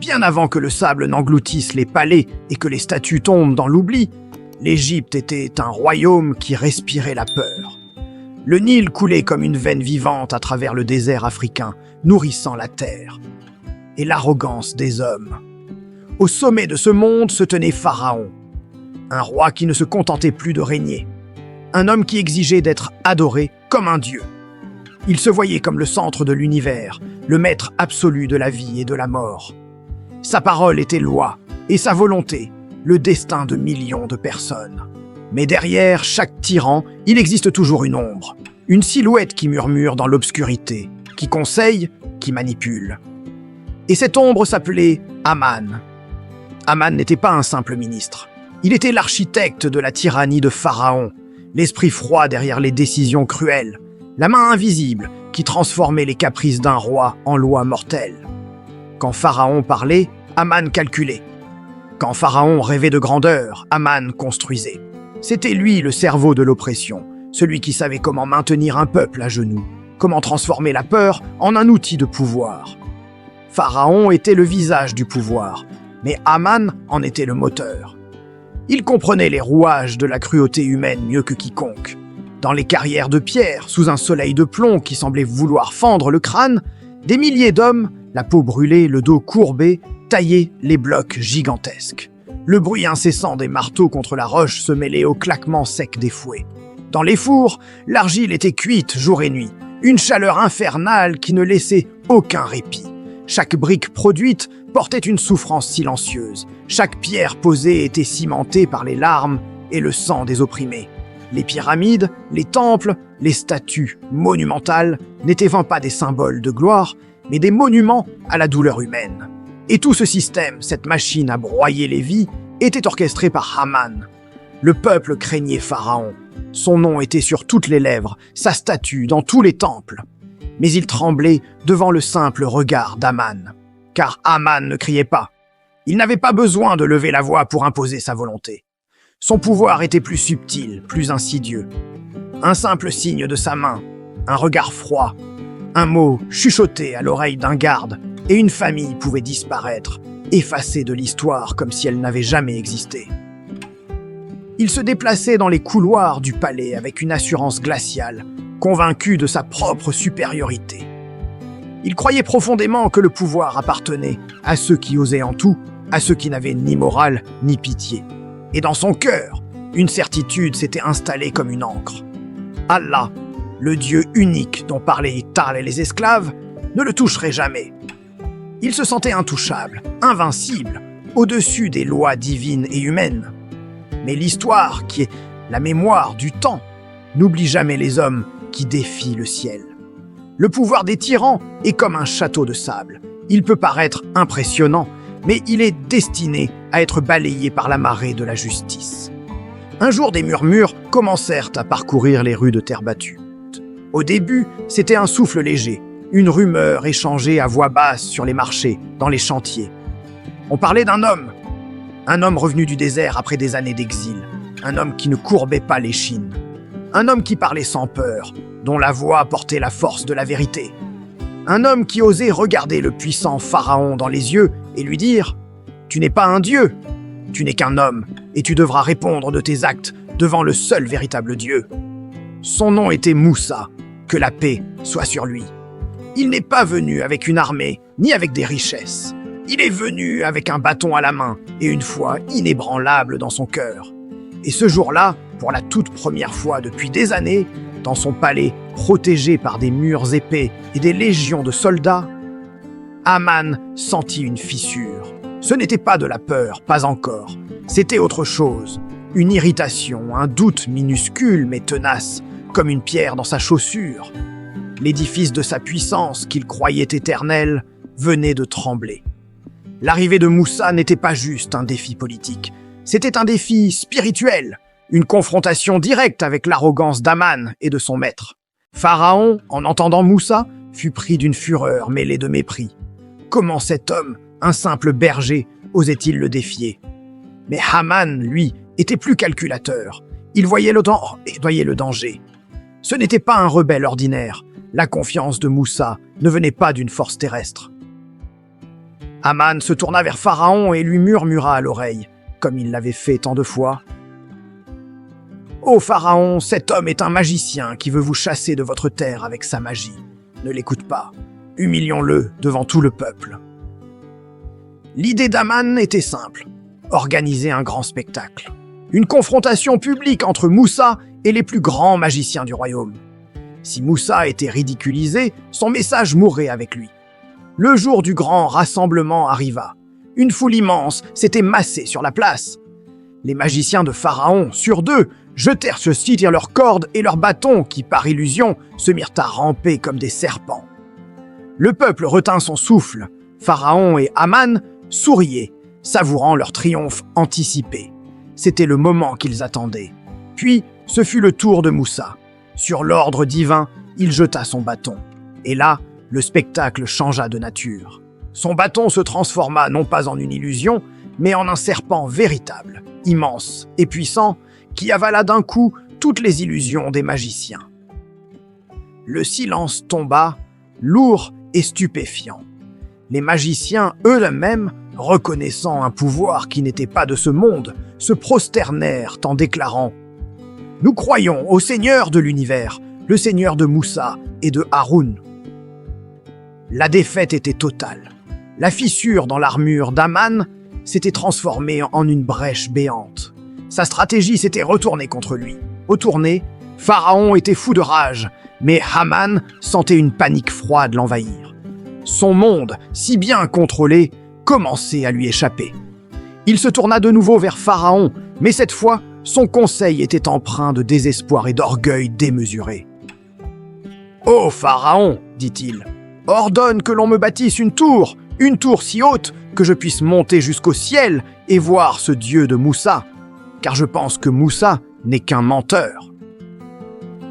Bien avant que le sable n'engloutisse les palais et que les statues tombent dans l'oubli, l'Égypte était un royaume qui respirait la peur. Le Nil coulait comme une veine vivante à travers le désert africain, nourrissant la terre. Et l'arrogance des hommes. Au sommet de ce monde se tenait Pharaon, un roi qui ne se contentait plus de régner, un homme qui exigeait d'être adoré comme un dieu. Il se voyait comme le centre de l'univers, le maître absolu de la vie et de la mort. Sa parole était loi, et sa volonté, le destin de millions de personnes. Mais derrière chaque tyran, il existe toujours une ombre, une silhouette qui murmure dans l'obscurité, qui conseille, qui manipule. Et cette ombre s'appelait Aman. Aman n'était pas un simple ministre. Il était l'architecte de la tyrannie de Pharaon, l'esprit froid derrière les décisions cruelles, la main invisible qui transformait les caprices d'un roi en lois mortelles. Quand Pharaon parlait, Aman calculait. Quand Pharaon rêvait de grandeur, Aman construisait. C'était lui le cerveau de l'oppression, celui qui savait comment maintenir un peuple à genoux, comment transformer la peur en un outil de pouvoir. Pharaon était le visage du pouvoir, mais Aman en était le moteur. Il comprenait les rouages de la cruauté humaine mieux que quiconque. Dans les carrières de pierre, sous un soleil de plomb qui semblait vouloir fendre le crâne, des milliers d'hommes, la peau brûlée, le dos courbé, taillaient les blocs gigantesques. Le bruit incessant des marteaux contre la roche se mêlait au claquement sec des fouets. Dans les fours, l'argile était cuite jour et nuit, une chaleur infernale qui ne laissait aucun répit. Chaque brique produite portait une souffrance silencieuse. Chaque pierre posée était cimentée par les larmes et le sang des opprimés. Les pyramides, les temples, les statues monumentales n'étaient pas des symboles de gloire, mais des monuments à la douleur humaine. Et tout ce système, cette machine à broyer les vies, était orchestré par Aman. Le peuple craignait Pharaon. Son nom était sur toutes les lèvres, sa statue dans tous les temples. Mais il tremblait devant le simple regard d'Aman. Car Aman ne criait pas. Il n'avait pas besoin de lever la voix pour imposer sa volonté. Son pouvoir était plus subtil, plus insidieux. Un simple signe de sa main, un regard froid, un mot chuchoté à l'oreille d'un garde, et une famille pouvait disparaître, effacée de l'histoire comme si elle n'avait jamais existé. Il se déplaçait dans les couloirs du palais avec une assurance glaciale, convaincu de sa propre supériorité. Il croyait profondément que le pouvoir appartenait à ceux qui osaient en tout, à ceux qui n'avaient ni morale ni pitié. Et dans son cœur, une certitude s'était installée comme une ancre. Allah, le Dieu unique dont parlaient Tal et les esclaves, ne le toucherait jamais. Il se sentait intouchable, invincible, au-dessus des lois divines et humaines. Mais l'histoire, qui est la mémoire du temps, n'oublie jamais les hommes qui défient le ciel. Le pouvoir des tyrans est comme un château de sable. Il peut paraître impressionnant, mais il est destiné à être balayé par la marée de la justice. Un jour, des murmures commencèrent à parcourir les rues de terre battue. Au début, c'était un souffle léger, une rumeur échangée à voix basse sur les marchés, dans les chantiers. On parlait d'un homme revenu du désert après des années d'exil, un homme qui ne courbait pas l'échine, un homme qui parlait sans peur, dont la voix portait la force de la vérité, un homme qui osait regarder le puissant Pharaon dans les yeux et lui dire « Tu n'es pas un dieu, tu n'es qu'un homme, et tu devras répondre de tes actes devant le seul véritable Dieu. » Son nom était Moussa, que la paix soit sur lui. Il n'est pas venu avec une armée, ni avec des richesses. Il est venu avec un bâton à la main et une foi inébranlable dans son cœur. Et ce jour-là, pour la toute première fois depuis des années, dans son palais protégé par des murs épais et des légions de soldats, Aman sentit une fissure. Ce n'était pas de la peur, pas encore. C'était autre chose. Une irritation, un doute minuscule mais tenace, comme une pierre dans sa chaussure. L'édifice de sa puissance, qu'il croyait éternel, venait de trembler. L'arrivée de Moussa n'était pas juste un défi politique. C'était un défi spirituel, une confrontation directe avec l'arrogance d'Aman et de son maître. Pharaon, en entendant Moussa, fut pris d'une fureur mêlée de mépris. Comment cet homme, un simple berger, osait-il le défier? Mais Aman, lui, était plus calculateur. Il voyait le danger. Ce n'était pas un rebelle ordinaire. La confiance de Moussa ne venait pas d'une force terrestre. Aman se tourna vers Pharaon et lui murmura à l'oreille, comme il l'avait fait tant de fois. « Ô Pharaon, cet homme est un magicien qui veut vous chasser de votre terre avec sa magie. Ne l'écoute pas. Humilions-le devant tout le peuple. » L'idée d'Aman était simple. Organiser un grand spectacle. Une confrontation publique entre Moussa et les plus grands magiciens du royaume. Si Moussa était ridiculisé, son message mourrait avec lui. Le jour du grand rassemblement arriva. Une foule immense s'était massée sur la place. Les magiciens de Pharaon, sur deux, jetèrent sur leurs cordes et leurs bâtons qui, par illusion, se mirent à ramper comme des serpents. Le peuple retint son souffle. Pharaon et Aman souriaient, savourant leur triomphe anticipé. C'était le moment qu'ils attendaient. Puis, ce fut le tour de Moussa. Sur l'ordre divin, il jeta son bâton. Et là, le spectacle changea de nature. Son bâton se transforma non pas en une illusion, mais en un serpent véritable, immense et puissant, qui avala d'un coup toutes les illusions des magiciens. Le silence tomba, lourd et stupéfiant. Les magiciens eux-mêmes, reconnaissant un pouvoir qui n'était pas de ce monde, se prosternèrent en déclarant « Nous croyons au Seigneur de l'univers, le Seigneur de Moussa et de Haroun. » La défaite était totale. La fissure dans l'armure d'Aman s'était transformée en une brèche béante. Sa stratégie s'était retournée contre lui. Au tourné, Pharaon était fou de rage, mais Aman sentait une panique froide l'envahir. Son monde, si bien contrôlé, commençait à lui échapper. Il se tourna de nouveau vers Pharaon, mais cette fois, son conseil était empreint de désespoir et d'orgueil démesuré. « Ô Pharaon, dit-il, ordonne que l'on me bâtisse une tour si haute que je puisse monter jusqu'au ciel et voir ce Dieu de Moussa, car je pense que Moussa n'est qu'un menteur. »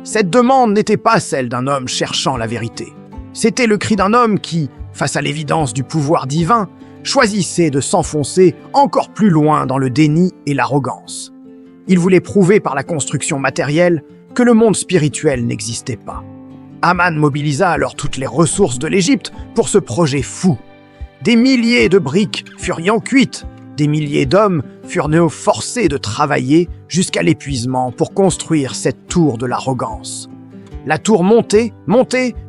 Cette demande n'était pas celle d'un homme cherchant la vérité. C'était le cri d'un homme qui, face à l'évidence du pouvoir divin, choisissait de s'enfoncer encore plus loin dans le déni et l'arrogance. Il voulait prouver par la construction matérielle que le monde spirituel n'existait pas. Aman mobilisa alors toutes les ressources de l'Égypte pour ce projet fou. Des milliers de briques furent cuites, des milliers d'hommes furent forcés de travailler jusqu'à l'épuisement pour construire cette tour de l'arrogance. La tour montait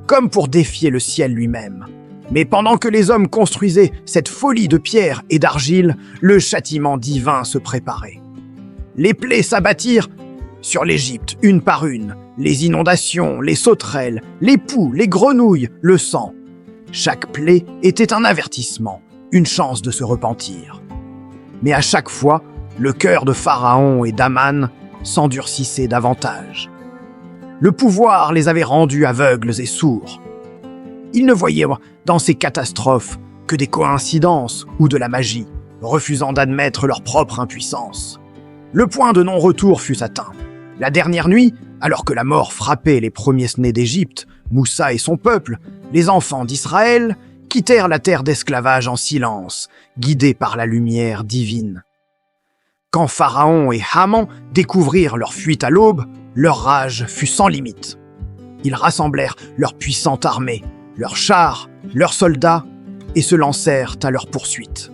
comme pour défier le ciel lui-même. Mais pendant que les hommes construisaient cette folie de pierre et d'argile, le châtiment divin se préparait. Les plaies s'abattirent sur l'Égypte, une par une, les inondations, les sauterelles, les poux, les grenouilles, le sang. Chaque plaie était un avertissement, une chance de se repentir. Mais à chaque fois, le cœur de Pharaon et d'Aman s'endurcissait davantage. Le pouvoir les avait rendus aveugles et sourds. Ils ne voyaient dans ces catastrophes que des coïncidences ou de la magie, refusant d'admettre leur propre impuissance. Le point de non-retour fut atteint. La dernière nuit, alors que la mort frappait les premiers-nés d'Égypte, Moussa et son peuple, les enfants d'Israël, quittèrent la terre d'esclavage en silence, guidés par la lumière divine. Quand Pharaon et Haman découvrirent leur fuite à l'aube, leur rage fut sans limite. Ils rassemblèrent leur puissante armée, leurs chars, leurs soldats, et se lancèrent à leur poursuite.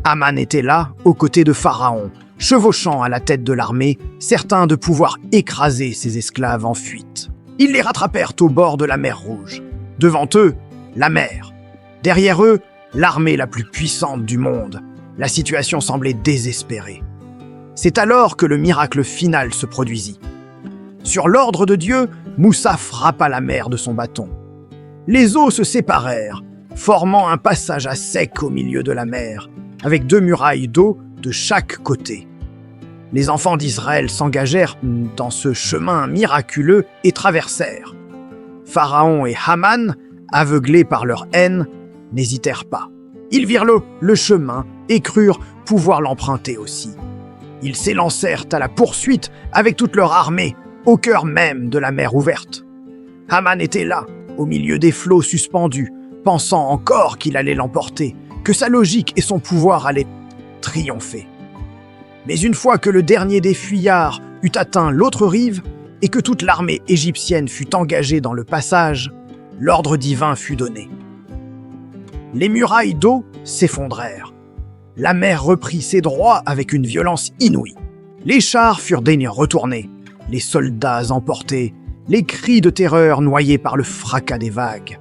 Aman était là, aux côtés de Pharaon, chevauchant à la tête de l'armée, certain de pouvoir écraser ses esclaves en fuite. Ils les rattrapèrent au bord de la mer Rouge. Devant eux, la mer. Derrière eux, l'armée la plus puissante du monde. La situation semblait désespérée. C'est alors que le miracle final se produisit. Sur l'ordre de Dieu, Moussa frappa la mer de son bâton. Les eaux se séparèrent, formant un passage à sec au milieu de la mer, avec 2 murailles d'eau de chaque côté. Les enfants d'Israël s'engagèrent dans ce chemin miraculeux et traversèrent. Pharaon et Haman, aveuglés par leur haine, n'hésitèrent pas. Ils virent le chemin et crurent pouvoir l'emprunter aussi. Ils s'élancèrent à la poursuite avec toute leur armée, au cœur même de la mer ouverte. Haman était là, au milieu des flots suspendus, pensant encore qu'il allait l'emporter, que sa logique et son pouvoir allaient triompher. Mais une fois que le dernier des fuyards eut atteint l'autre rive et que toute l'armée égyptienne fut engagée dans le passage, l'ordre divin fut donné. Les murailles d'eau s'effondrèrent. La mer reprit ses droits avec une violence inouïe. Les chars furent retournés, les soldats emportés, les cris de terreur noyés par le fracas des vagues.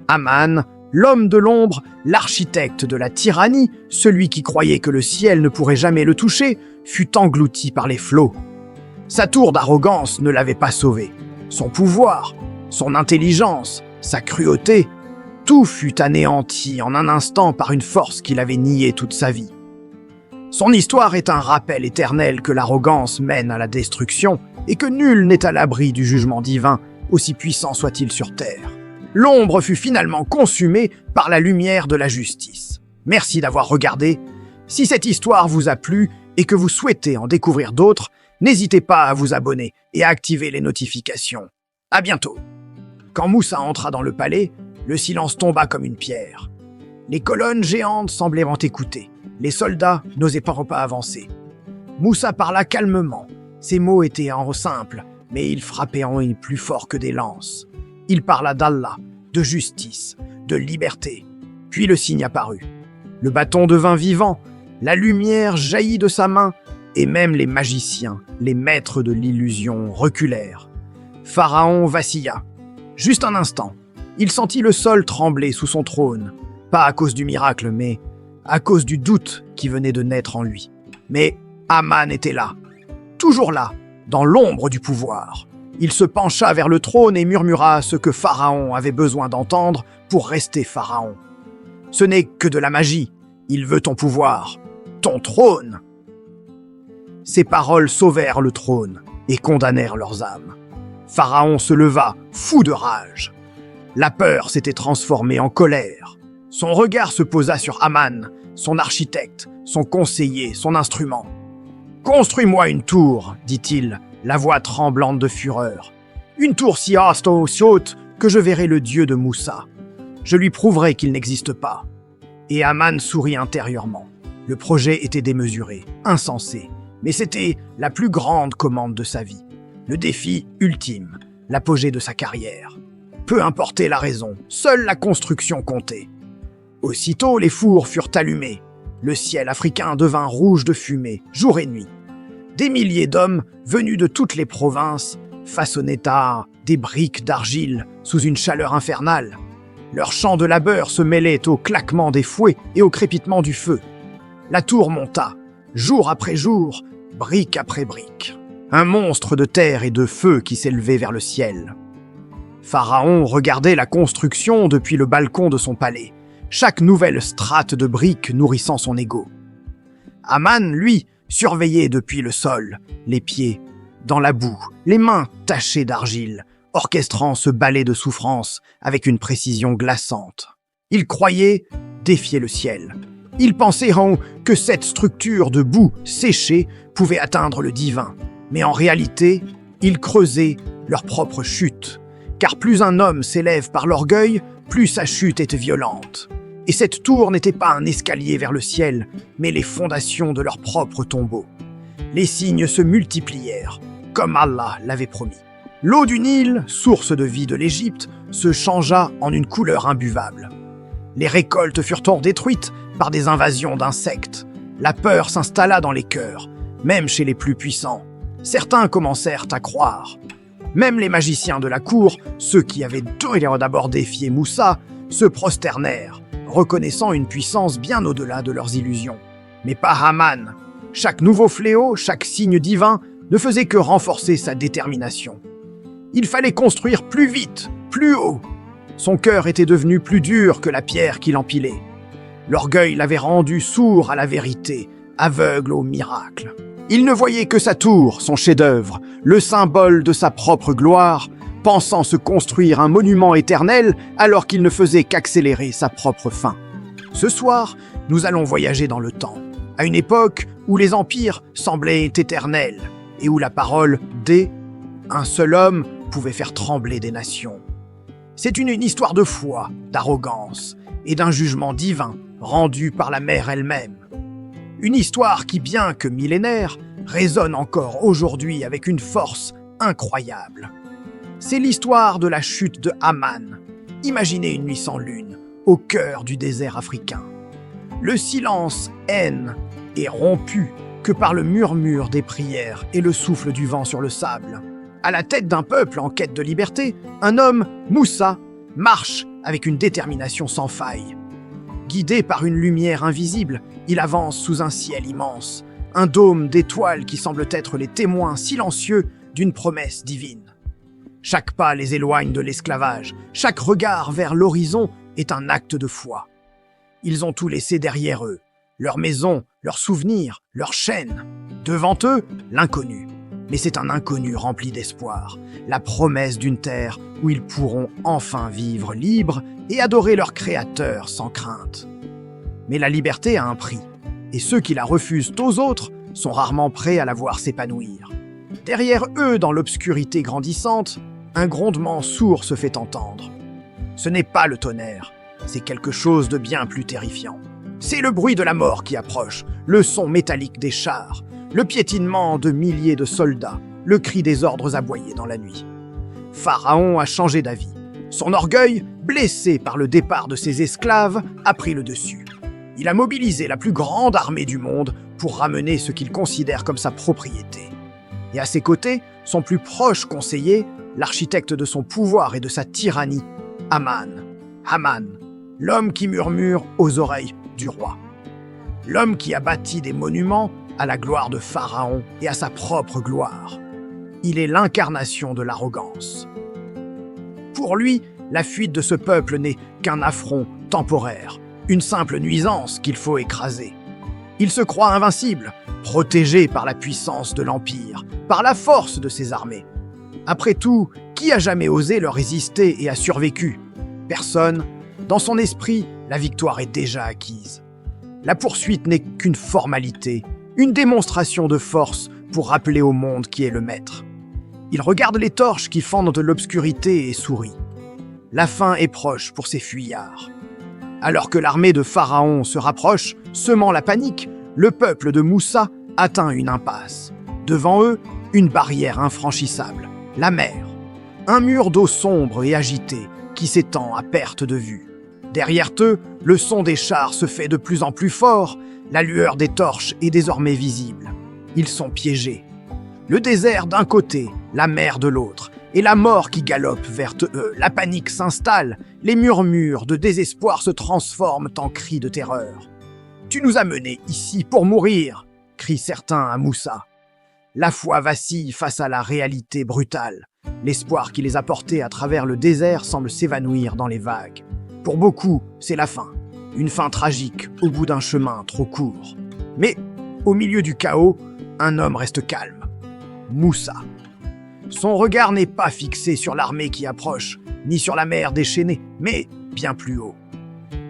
Aman, l'homme de l'ombre, l'architecte de la tyrannie, celui qui croyait que le ciel ne pourrait jamais le toucher, fut englouti par les flots. Sa tour d'arrogance ne l'avait pas sauvé. Son pouvoir, son intelligence, sa cruauté, tout fut anéanti en un instant par une force qu'il avait niée toute sa vie. Son histoire est un rappel éternel que l'arrogance mène à la destruction et que nul n'est à l'abri du jugement divin, aussi puissant soit-il sur terre. L'ombre fut finalement consumée par la lumière de la justice. Merci d'avoir regardé. Si cette histoire vous a plu et que vous souhaitez en découvrir d'autres, n'hésitez pas à vous abonner et à activer les notifications. À bientôt. Quand Moussa entra dans le palais, le silence tomba comme une pierre. Les colonnes géantes semblaient écouter. Les soldats n'osaient pas avancer. Moussa parla calmement. Ses mots étaient simples, mais ils frappaient plus fort que des lances. Il parla d'Allah, de justice, de liberté. Puis le signe apparut. Le bâton devint vivant, la lumière jaillit de sa main, et même les magiciens, les maîtres de l'illusion, reculèrent. Pharaon vacilla. Juste un instant, il sentit le sol trembler sous son trône, pas à cause du miracle, mais à cause du doute qui venait de naître en lui. Mais Aman était là, toujours là, dans l'ombre du pouvoir. Il se pencha vers le trône et murmura ce que Pharaon avait besoin d'entendre pour rester Pharaon. « Ce n'est que de la magie. Il veut ton pouvoir, ton trône. » Ces paroles sauvèrent le trône et condamnèrent leurs âmes. Pharaon se leva, fou de rage. La peur s'était transformée en colère. Son regard se posa sur Aman, son architecte, son conseiller, son instrument. « Construis-moi une tour, dit-il, la voix tremblante de fureur. Une tour si haute que je verrai le dieu de Moussa. Je lui prouverai qu'il n'existe pas. » Et Aman sourit intérieurement. Le projet était démesuré, insensé, mais c'était la plus grande commande de sa vie. Le défi ultime, l'apogée de sa carrière. Peu importait la raison, seule la construction comptait. Aussitôt, les fours furent allumés. Le ciel africain devint rouge de fumée, jour et nuit. Des milliers d'hommes, venus de toutes les provinces, façonnaient des briques d'argile sous une chaleur infernale. Leur chant de labeur se mêlait au claquement des fouets et au crépitement du feu. La tour monta, jour après jour, brique après brique. Un monstre de terre et de feu qui s'élevait vers le ciel. Pharaon regardait la construction depuis le balcon de son palais, chaque nouvelle strate de briques nourrissant son ego. Aman, lui, surveillait depuis le sol, les pieds dans la boue, les mains tachées d'argile, orchestrant ce ballet de souffrance avec une précision glaçante. Il croyait défier le ciel. Il pensait que cette structure de boue séchée pouvait atteindre le divin. Mais en réalité, ils creusaient leur propre chute. Car plus un homme s'élève par l'orgueil, plus sa chute est violente. Et cette tour n'était pas un escalier vers le ciel, mais les fondations de leur propre tombeau. Les signes se multiplièrent, comme Allah l'avait promis. L'eau du Nil, source de vie de l'Égypte, se changea en une couleur imbuvable. Les récoltes furent détruites par des invasions d'insectes. La peur s'installa dans les cœurs, même chez les plus puissants. Certains commencèrent à croire. Même les magiciens de la cour, ceux qui avaient d'abord défié Moussa, se prosternèrent, reconnaissant une puissance bien au-delà de leurs illusions. Mais pas Aman. Chaque nouveau fléau, chaque signe divin ne faisait que renforcer sa détermination. Il fallait construire plus vite, plus haut. Son cœur était devenu plus dur que la pierre qu'il empilait. L'orgueil l'avait rendu sourd à la vérité, aveugle au miracle. Il ne voyait que sa tour, son chef-d'œuvre, le symbole de sa propre gloire, pensant se construire un monument éternel alors qu'il ne faisait qu'accélérer sa propre fin. Ce soir, nous allons voyager dans le temps, à une époque où les empires semblaient éternels et où la parole un seul homme pouvait faire trembler des nations. C'est une histoire de foi, d'arrogance et d'un jugement divin rendu par la mer elle-même. Une histoire qui, bien que millénaire, résonne encore aujourd'hui avec une force incroyable. C'est l'histoire de la chute de Aman. Imaginez une nuit sans lune, au cœur du désert africain. Le silence haine est rompu que par le murmure des prières et le souffle du vent sur le sable. À la tête d'un peuple en quête de liberté, un homme, Moussa, marche avec une détermination sans faille. Guidé par une lumière invisible, il avance sous un ciel immense, un dôme d'étoiles qui semblent être les témoins silencieux d'une promesse divine. Chaque pas les éloigne de l'esclavage, chaque regard vers l'horizon est un acte de foi. Ils ont tout laissé derrière eux, leurs maisons, leurs souvenirs, leurs chaînes. Devant eux, l'inconnu. Mais c'est un inconnu rempli d'espoir, la promesse d'une terre où ils pourront enfin vivre libres et adorer leur Créateur sans crainte. Mais la liberté a un prix, et ceux qui la refusent aux autres sont rarement prêts à la voir s'épanouir. Derrière eux, dans l'obscurité grandissante, un grondement sourd se fait entendre. Ce n'est pas le tonnerre, c'est quelque chose de bien plus terrifiant. C'est le bruit de la mort qui approche, le son métallique des chars, le piétinement de milliers de soldats, le cri des ordres aboyés dans la nuit. Pharaon a changé d'avis. Son orgueil, blessé par le départ de ses esclaves, a pris le dessus. Il a mobilisé la plus grande armée du monde pour ramener ce qu'il considère comme sa propriété. Et à ses côtés, son plus proche conseiller, l'architecte de son pouvoir et de sa tyrannie, Haman, l'homme qui murmure aux oreilles du roi. L'homme qui a bâti des monuments à la gloire de Pharaon et à sa propre gloire. Il est l'incarnation de l'arrogance. Pour lui, la fuite de ce peuple n'est qu'un affront temporaire, une simple nuisance qu'il faut écraser. Il se croit invincible, protégé par la puissance de l'Empire, par la force de ses armées. Après tout, qui a jamais osé leur résister et a survécu? Personne. Dans son esprit, la victoire est déjà acquise. La poursuite n'est qu'une formalité, une démonstration de force pour rappeler au monde qui est le maître. Il regarde les torches qui fendent l'obscurité et sourit. La fin est proche pour ces fuyards. Alors que l'armée de Pharaon se rapproche, semant la panique, le peuple de Moussa atteint une impasse. Devant eux, une barrière infranchissable, la mer. Un mur d'eau sombre et agité qui s'étend à perte de vue. Derrière eux, le son des chars se fait de plus en plus fort, la lueur des torches est désormais visible. Ils sont piégés. Le désert d'un côté, la mer de l'autre, et la mort qui galope vers eux. La panique s'installe, les murmures de désespoir se transforment en cris de terreur. « Tu nous as menés ici pour mourir !» crient certains à Moussa. La foi vacille face à la réalité brutale. L'espoir qui les a portés à travers le désert semble s'évanouir dans les vagues. Pour beaucoup, c'est la fin. Une fin tragique au bout d'un chemin trop court. Mais, au milieu du chaos, un homme reste calme. Moussa. Son regard n'est pas fixé sur l'armée qui approche, ni sur la mer déchaînée, mais bien plus haut.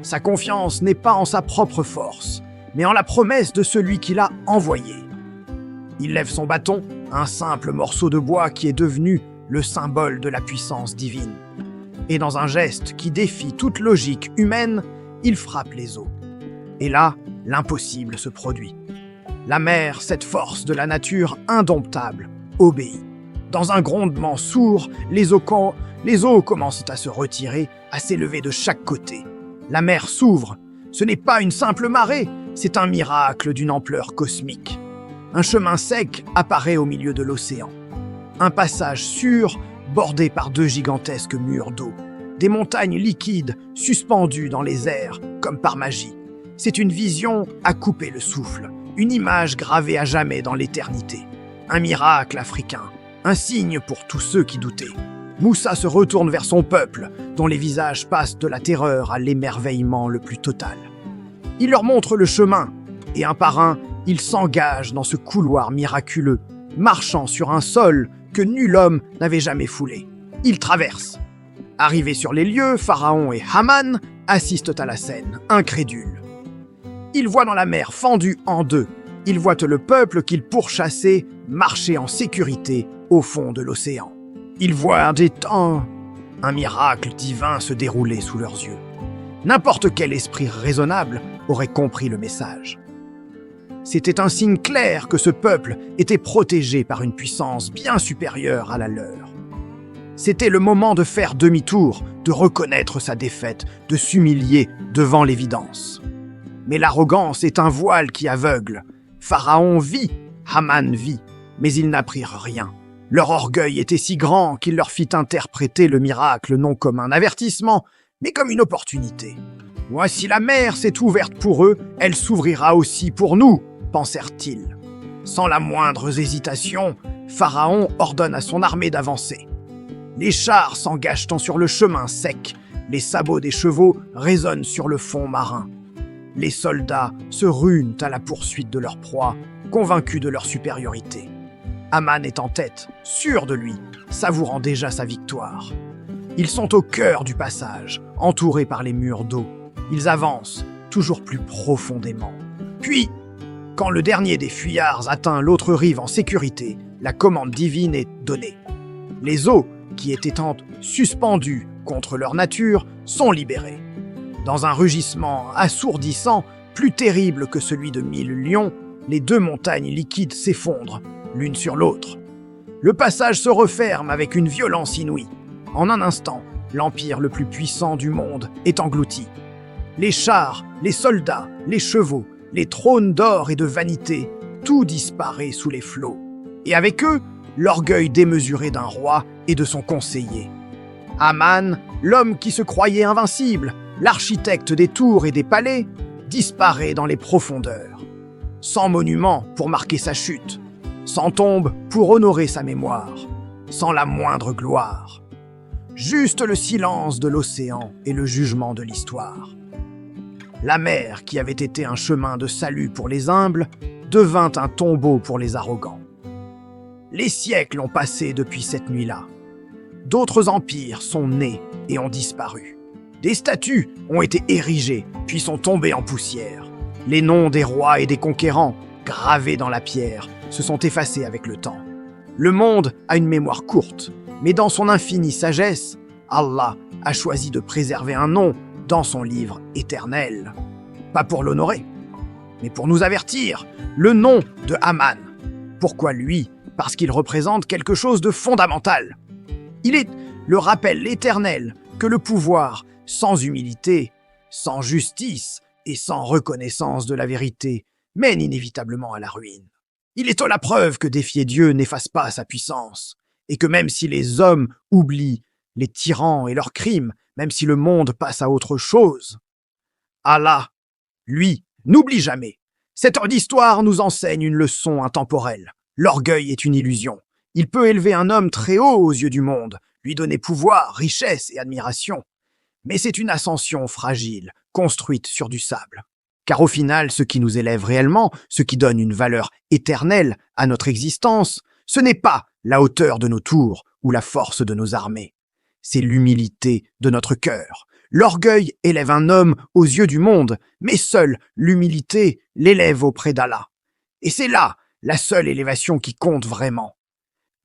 Sa confiance n'est pas en sa propre force, mais en la promesse de celui qui l'a envoyé. Il lève son bâton, un simple morceau de bois qui est devenu le symbole de la puissance divine. Et dans un geste qui défie toute logique humaine, il frappe les eaux. Et là, l'impossible se produit. La mer, cette force de la nature indomptable, obéit. Dans un grondement sourd, les eaux commencent à se retirer, à s'élever de chaque côté. La mer s'ouvre. Ce n'est pas une simple marée, c'est un miracle d'une ampleur cosmique. Un chemin sec apparaît au milieu de l'océan. Un passage sûr, bordé par deux gigantesques murs d'eau. Des montagnes liquides suspendues dans les airs, comme par magie. C'est une vision à couper le souffle, une image gravée à jamais dans l'éternité. Un miracle africain, un signe pour tous ceux qui doutaient. Moussa se retourne vers son peuple, dont les visages passent de la terreur à l'émerveillement le plus total. Il leur montre le chemin, et un par un, ils s'engagent dans ce couloir miraculeux, marchant sur un sol que nul homme n'avait jamais foulé. Ils traversent. Arrivés sur les lieux, Pharaon et Haman assistent à la scène, incrédules. Ils voient dans la mer fendue en deux. Ils voient le peuple qu'ils pourchassaient marcher en sécurité au fond de l'océan. Ils voient un miracle divin se dérouler sous leurs yeux. N'importe quel esprit raisonnable aurait compris le message. C'était un signe clair que ce peuple était protégé par une puissance bien supérieure à la leur. C'était le moment de faire demi-tour, de reconnaître sa défaite, de s'humilier devant l'évidence. Mais l'arrogance est un voile qui aveugle. Pharaon vit, Haman vit, mais ils n'apprirent rien. Leur orgueil était si grand qu'il leur fit interpréter le miracle non comme un avertissement, mais comme une opportunité. « Voici la mer s'est ouverte pour eux, elle s'ouvrira aussi pour nous », pensèrent-ils. Sans la moindre hésitation, Pharaon ordonne à son armée d'avancer. Les chars s'engagent sur le chemin sec, les sabots des chevaux résonnent sur le fond marin. Les soldats se ruent à la poursuite de leur proie, convaincus de leur supériorité. Haman est en tête, sûr de lui, savourant déjà sa victoire. Ils sont au cœur du passage, entourés par les murs d'eau. Ils avancent toujours plus profondément. Puis, quand le dernier des fuyards atteint l'autre rive en sécurité, la commande divine est donnée. Les eaux, qui étaient suspendues contre leur nature, sont libérées. Dans un rugissement assourdissant, plus terrible que celui de 1000 lions, les deux montagnes liquides s'effondrent, l'une sur l'autre. Le passage se referme avec une violence inouïe. En un instant, l'empire le plus puissant du monde est englouti. Les chars, les soldats, les chevaux, les trônes d'or et de vanité, tout disparaît sous les flots. Et avec eux, l'orgueil démesuré d'un roi et de son conseiller. Haman, l'homme qui se croyait invincible, l'architecte des tours et des palais, disparaît dans les profondeurs. Sans monument pour marquer sa chute, sans tombe pour honorer sa mémoire, sans la moindre gloire. Juste le silence de l'océan et le jugement de l'histoire. La mer, qui avait été un chemin de salut pour les humbles, devint un tombeau pour les arrogants. Les siècles ont passé depuis cette nuit-là. D'autres empires sont nés et ont disparu. Des statues ont été érigées, puis sont tombées en poussière. Les noms des rois et des conquérants, gravés dans la pierre, se sont effacés avec le temps. Le monde a une mémoire courte, mais dans son infinie sagesse, Allah a choisi de préserver un nom dans son livre éternel. Pas pour l'honorer, mais pour nous avertir, le nom de Haman. Pourquoi lui? Parce qu'il représente quelque chose de fondamental. Il est le rappel éternel que le pouvoir, sans humilité, sans justice et sans reconnaissance de la vérité, mène inévitablement à la ruine. Il est la preuve que défier Dieu n'efface pas sa puissance, et que même si les hommes oublient les tyrans et leurs crimes, même si le monde passe à autre chose, Allah, lui, n'oublie jamais. Cette heure d'histoire nous enseigne une leçon intemporelle. L'orgueil est une illusion. Il peut élever un homme très haut aux yeux du monde, lui donner pouvoir, richesse et admiration. Mais c'est une ascension fragile, construite sur du sable. Car au final, ce qui nous élève réellement, ce qui donne une valeur éternelle à notre existence, ce n'est pas la hauteur de nos tours ou la force de nos armées. C'est l'humilité de notre cœur. L'orgueil élève un homme aux yeux du monde, mais seule l'humilité l'élève auprès d'Allah. Et c'est là la seule élévation qui compte vraiment.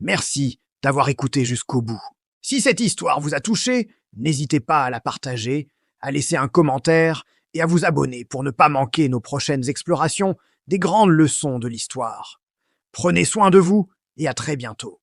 Merci d'avoir écouté jusqu'au bout. Si cette histoire vous a touché, n'hésitez pas à la partager, à laisser un commentaire et à vous abonner pour ne pas manquer nos prochaines explorations des grandes leçons de l'histoire. Prenez soin de vous et à très bientôt.